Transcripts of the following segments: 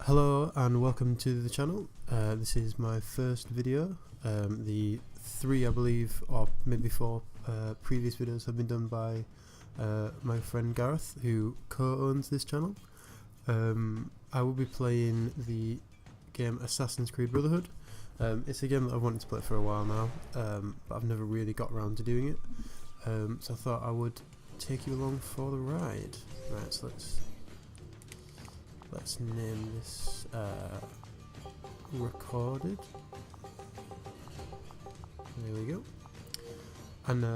Hello and welcome to the channel. This is my first video. The three, I believe, or maybe four previous videos have been done by my friend Gareth, who co-owns this channel. I will be playing the game Assassin's Creed Brotherhood. It's a game that I've wanted to play for a while now, but I've never really got around to doing it. So I thought I would take you along for the ride. Right, so let's name this recorded. There we go. And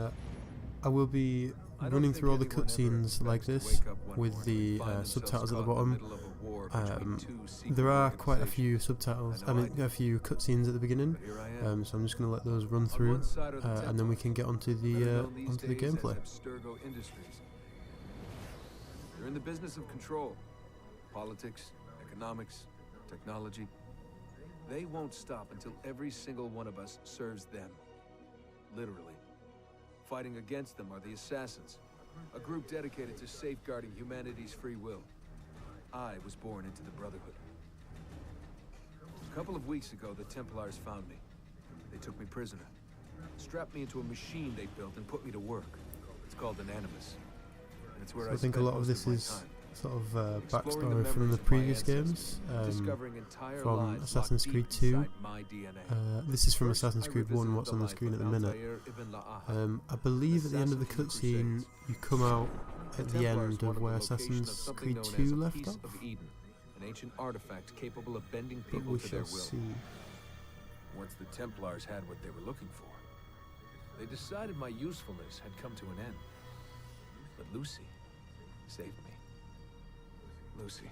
I will be running through all the cutscenes like this with the subtitles at the bottom. There are quite a few subtitles, a few cutscenes at the beginning, so I'm just going to let those run through, and then we can get onto the gameplay. They're in the business of control. Politics, economics, technology. They won't stop until every single one of us serves them. Literally. Fighting against them are the Assassins, a group dedicated to safeguarding humanity's free will. I was born into the Brotherhood. A couple of weeks ago, the Templars found me. They took me prisoner, strapped me into a machine they built and put me to work. It's called an Animus. And it's where so I think a lot of this is sort of backstory from the previous games, from Assassin's Creed 2. This is from Assassin's Creed 1, what's on the screen at the minute. I believe at the end of the cutscene you come out at the end of where Assassin's Creed 2 left off, an ancient artifact capable of bending but people we to their shall will. see. Once the Templars had what they were looking for, they decided my usefulness had come to an end. But Lucy saved me. Lucy.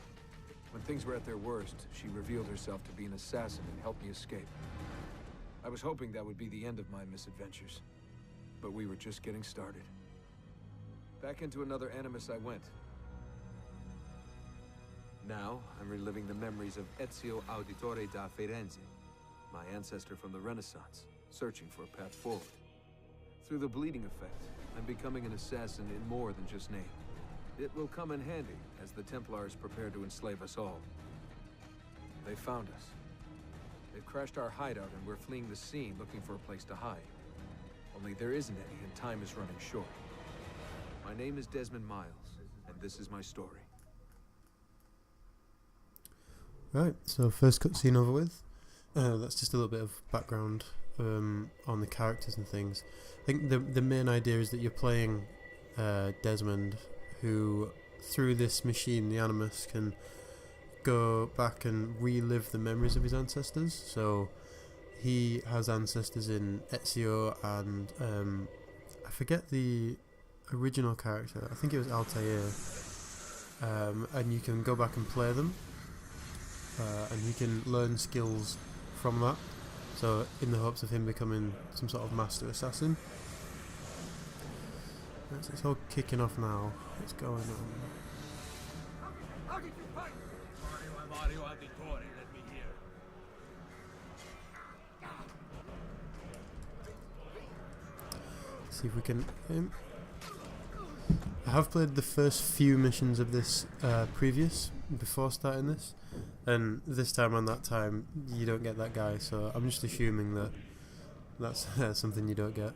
When things were at their worst, she revealed herself to be an assassin and helped me escape. I was hoping that would be the end of my misadventures, but we were just getting started. Back into another Animus I went. Now, I'm reliving the memories of Ezio Auditore da Firenze, my ancestor from the Renaissance, searching for a path forward. Through the bleeding effect, I'm becoming an assassin in more than just name. It will come in handy as the Templars prepare to enslave us all. They found us. They've crashed our hideout and we're fleeing the scene looking for a place to hide. Only there isn't any and time is running short. My name is Desmond Miles, and this is my story. Right, so first cutscene over with. That's just a little bit of background on the characters and things. I think the main idea is that you're playing Desmond, who through this machine, the Animus, can go back and relive the memories of his ancestors. So he has ancestors in Ezio and I forget the original character, I think it was Altair, and you can go back and play them, and you can learn skills from that, so in the hopes of him becoming some sort of master assassin. So it's all kicking off now. What's going on? Mario Auditore, let me hear. See if we can aim. I have played the first few missions of this before starting this, and this time on that time you don't get that guy, so I'm just assuming that that's something you don't get.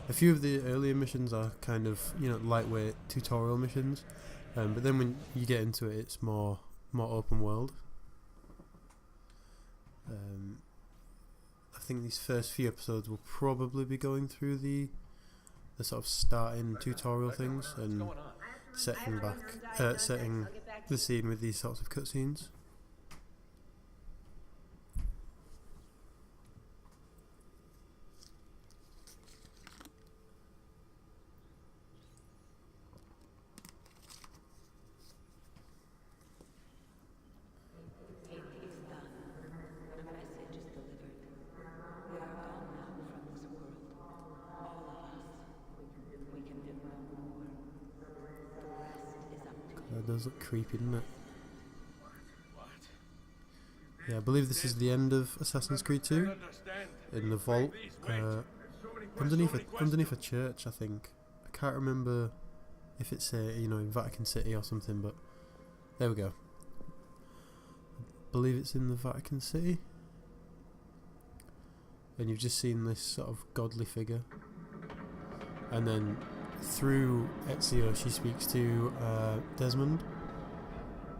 A few of the earlier missions are kind of, lightweight tutorial missions, but then when you get into it, it's more open world. I think these first few episodes will probably be going through the sort of starting tutorial things and setting the scene with these sorts of cutscenes. That does look creepy, doesn't it? Yeah, I believe this is the end of Assassin's Creed 2, in the vault, underneath a church, I think. I can't remember if it's in Vatican City or something, but there we go. I believe it's in the Vatican City, and you've just seen this sort of godly figure, and then through Ezio she speaks to Desmond,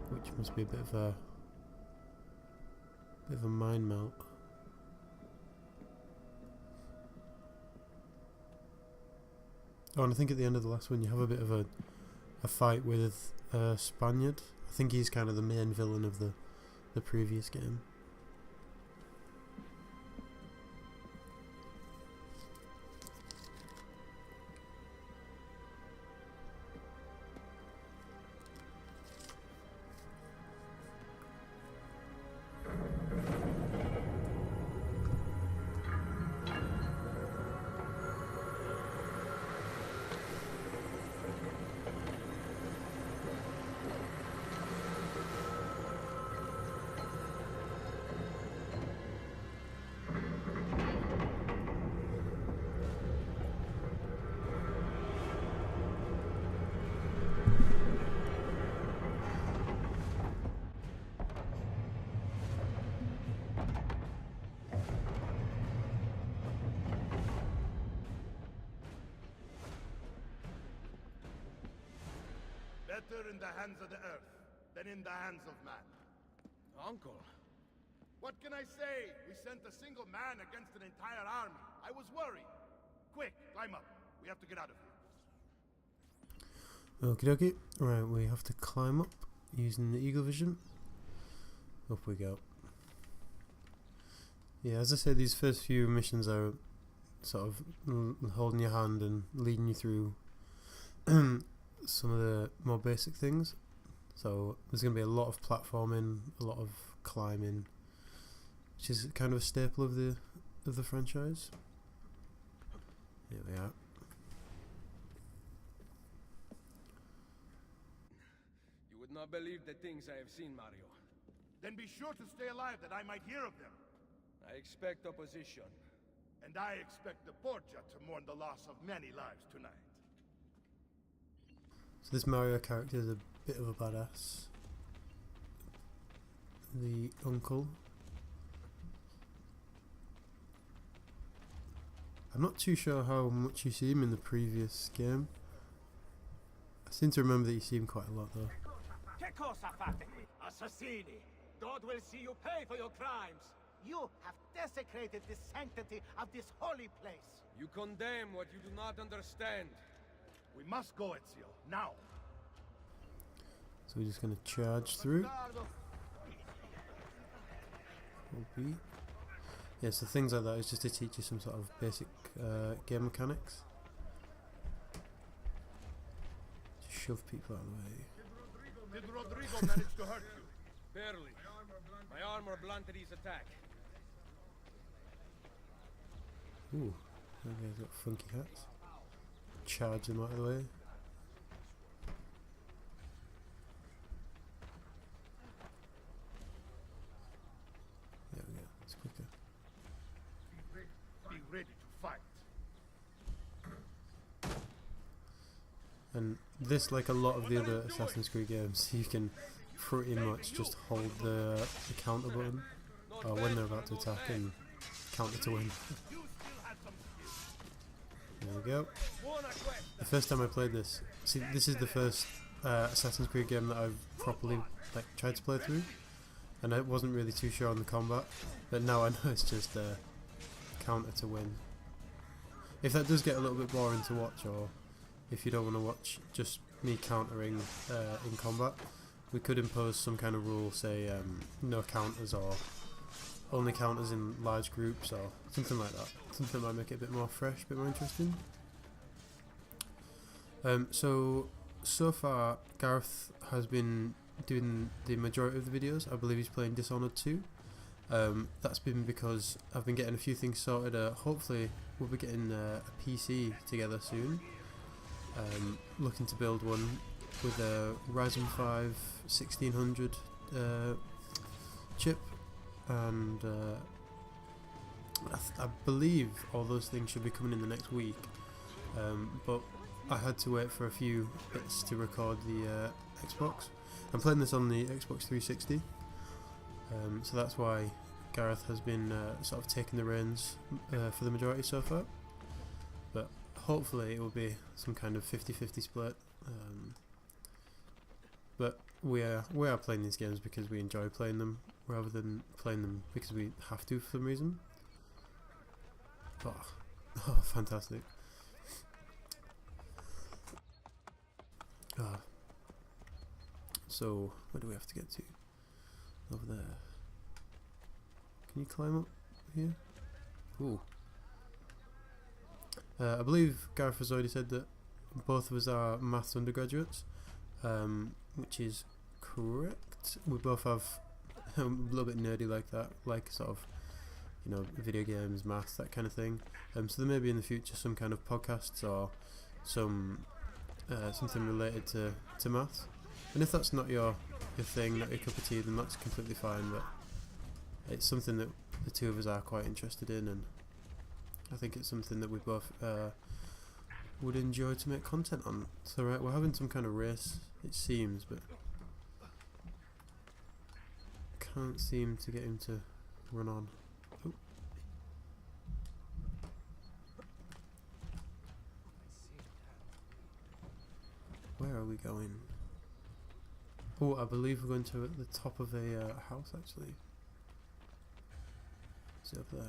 which must be a bit of a mind melt. Oh, and I think at the end of the last one you have a bit of a fight with a Spaniard. I think he's kind of the main villain of the previous game. Better in the hands of the earth than in the hands of man. Uncle. What can I say? We sent a single man against an entire army. I was worried. Quick, climb up. We have to get out of here. Okie dokie. Right, we have to climb up using the eagle vision. Up we go. Yeah, as I said, these first few missions are sort of holding your hand and leading you through some of the more basic things. So there's going to be a lot of platforming, a lot of climbing, which is kind of a staple of the franchise. Here we are. You would not believe the things I have seen, Mario. Then be sure to stay alive that I might hear of them. I expect opposition. And I expect the Borgia to mourn the loss of many lives tonight. So this Mario character is a bit of a badass. The uncle. I'm not too sure how much you see him in the previous game. I seem to remember that you see him quite a lot though. Che cosa fate qui? Assassini! God will see you pay for your crimes! You have desecrated the sanctity of this holy place! You condemn what you do not understand. We must go, Ezio, now. So we're just going to charge through. OP. Yeah, so things like that is just to teach you some sort of basic game mechanics. Just shove people out of the way. Did Rodrigo manage to hurt you? Barely. My armor blunted his attack. Ooh, that guy's got funky hats. Charge them out of the way. There we go, it's quicker. Be ready to fight. And this, like a lot of the other Assassin's Creed games, you can pretty much just hold the counter button when they're about to attack and counter to win. There we go. The first time I played this, see, this is the first Assassin's Creed game that I've properly tried to play through, and I wasn't really too sure on the combat, but now I know it's just counter to win. If that does get a little bit boring to watch, or if you don't want to watch just me countering in combat, we could impose some kind of rule, say no counters or only counters in large groups or something like that. Something that might make it a bit more fresh, a bit more interesting. So far Gareth has been doing the majority of the videos. I believe he's playing Dishonored 2. That's been because I've been getting a few things sorted. Hopefully we'll be getting a PC together soon. Looking to build one with a Ryzen 5 1600 chip, and I believe all those things should be coming in the next week, but I had to wait for a few bits to record the Xbox. I'm playing this on the Xbox 360, so that's why Gareth has been sort of taking the reins for the majority so far. But hopefully it will be some kind of 50-50 split. But we are playing these games because we enjoy playing them, rather than playing them because we have to for some reason. Oh, fantastic. So, where do we have to get to? Over there. Can you climb up here? Ooh. I believe Gareth has already said that both of us are maths undergraduates, which is correct. We both have a little bit nerdy like that, like sort of, you know, video games, maths, that kind of thing. So there may be in the future some kind of podcasts or some something related to maths. And if that's not your thing, not your cup of tea, then that's completely fine. But it's something that the two of us are quite interested in, and I think it's something that we both would enjoy to make content on. So right, we're having some kind of race, it seems, but can't seem to get him to run on. Oh. Where are we going? Oh, I believe we're going to the top of a house, actually. Is it up there?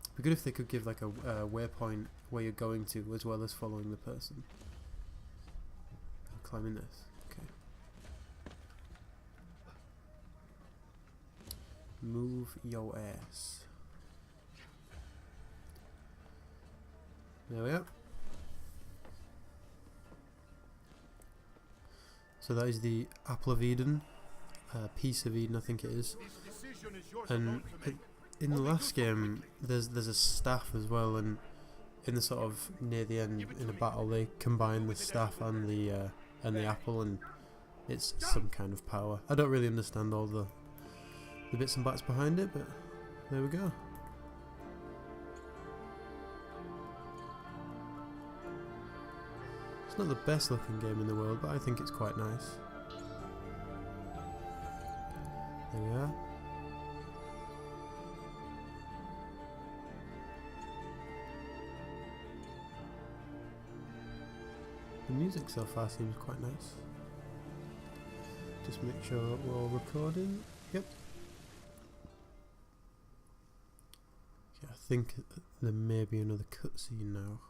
It'd be good if they could give like a waypoint where you're going to, as well as following the person. Climbing this. Okay. Move your ass. There we are. So that is the Apple of Eden, Piece of Eden, I think it is. And in the last game, there's a staff as well, and in the sort of near the end in a battle, they combine the staff and the apple, and it's some kind of power. I don't really understand all the bits and bats behind it, but there we go. It's not the best looking game in the world, but I think it's quite nice. There we are. The music so far seems quite nice. Just make sure we're all recording. Yep. Okay, I think there may be another cutscene now.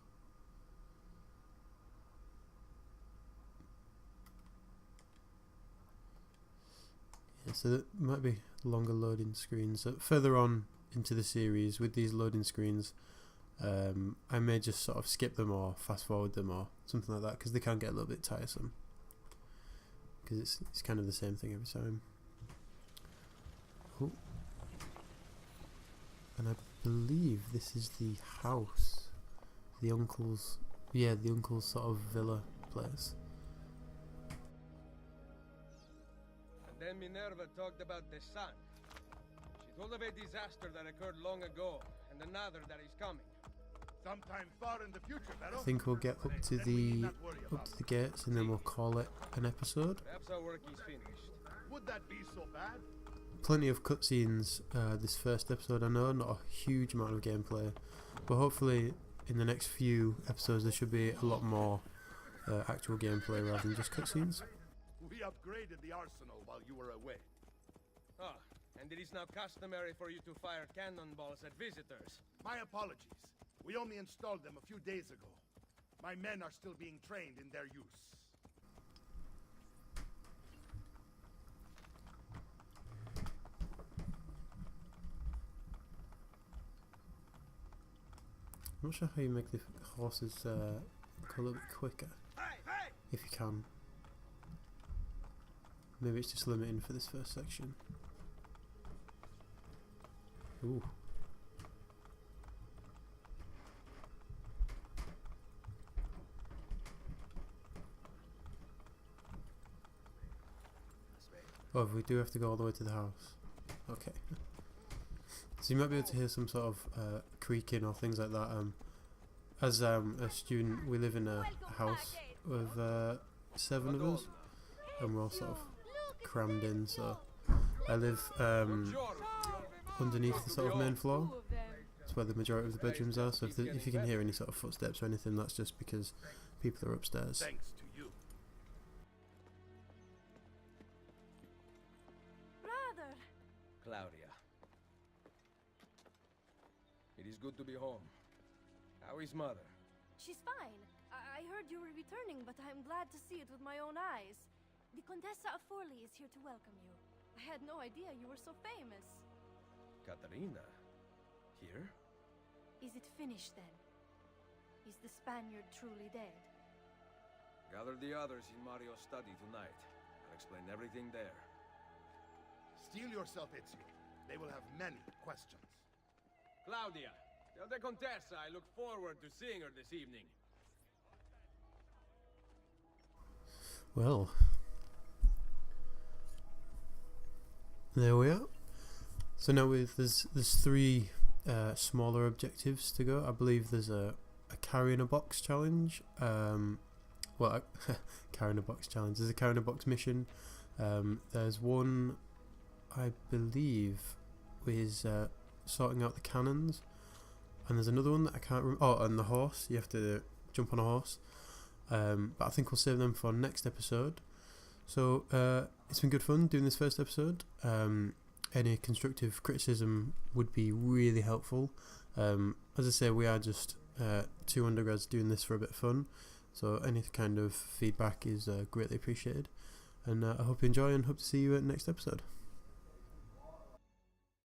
Yeah, so there might be longer loading screens. So further on into the series with these loading screens, I may just sort of skip them or fast forward them or something like that, because they can get a little bit tiresome, because it's kind of the same thing every time. Oh. And I believe this is the house, the uncle's sort of villa place. And then Minerva talked about the sun. She told of a disaster that occurred long ago, and another that is coming. Sometime far in the future, I think we'll get up to the gates, and then we'll call it an episode. Perhaps our work is finished. Would that be so bad? Plenty of cutscenes this first episode, I know, not a huge amount of gameplay, but hopefully in the next few episodes there should be a lot more actual gameplay rather than just cutscenes. We upgraded the arsenal while you were away. Ah, and it is now customary for you to fire cannonballs at visitors. My apologies. We only installed them a few days ago. My men are still being trained in their use. I'm not sure how you make the horses go a little bit quicker, if you can. Maybe it's just limiting for this first section. Ooh. Oh, we do have to go all the way to the house. Okay. So you might be able to hear some sort of creaking or things like that. As a student, we live in a house with 7 of us, and we're all sort of crammed in. So I live underneath the sort of main floor. That's where the majority of the bedrooms are. So if you can hear any sort of footsteps or anything, that's just because people are upstairs. Thanks to you. Brother! Claudia. It is good to be home. How is mother? She's fine. I heard you were returning, but I'm glad to see it with my own eyes. The Contessa of Forley is here to welcome you. I had no idea you were so famous. Katarina? Here? Is it finished then? Is the Spaniard truly dead? Gather the others in Mario's study tonight. I'll explain everything there. Steel yourself, Ezio. They will have many questions. Claudia! Tell the Contessa I look forward to seeing her this evening. Well, there we are. So now there's 3 smaller objectives to go. I believe there's a carrying a box challenge. Carrying a box challenge. There's a carrying a box mission. There's one, I believe, is sorting out the cannons. And there's another one that I can't remember. Oh, and the horse. You have to jump on a horse. But I think we'll save them for next episode. So it's been good fun doing this first episode. Any constructive criticism would be really helpful. As I say, we are just 2 undergrads doing this for a bit of fun. So any kind of feedback is greatly appreciated. And I hope you enjoy and hope to see you at next episode.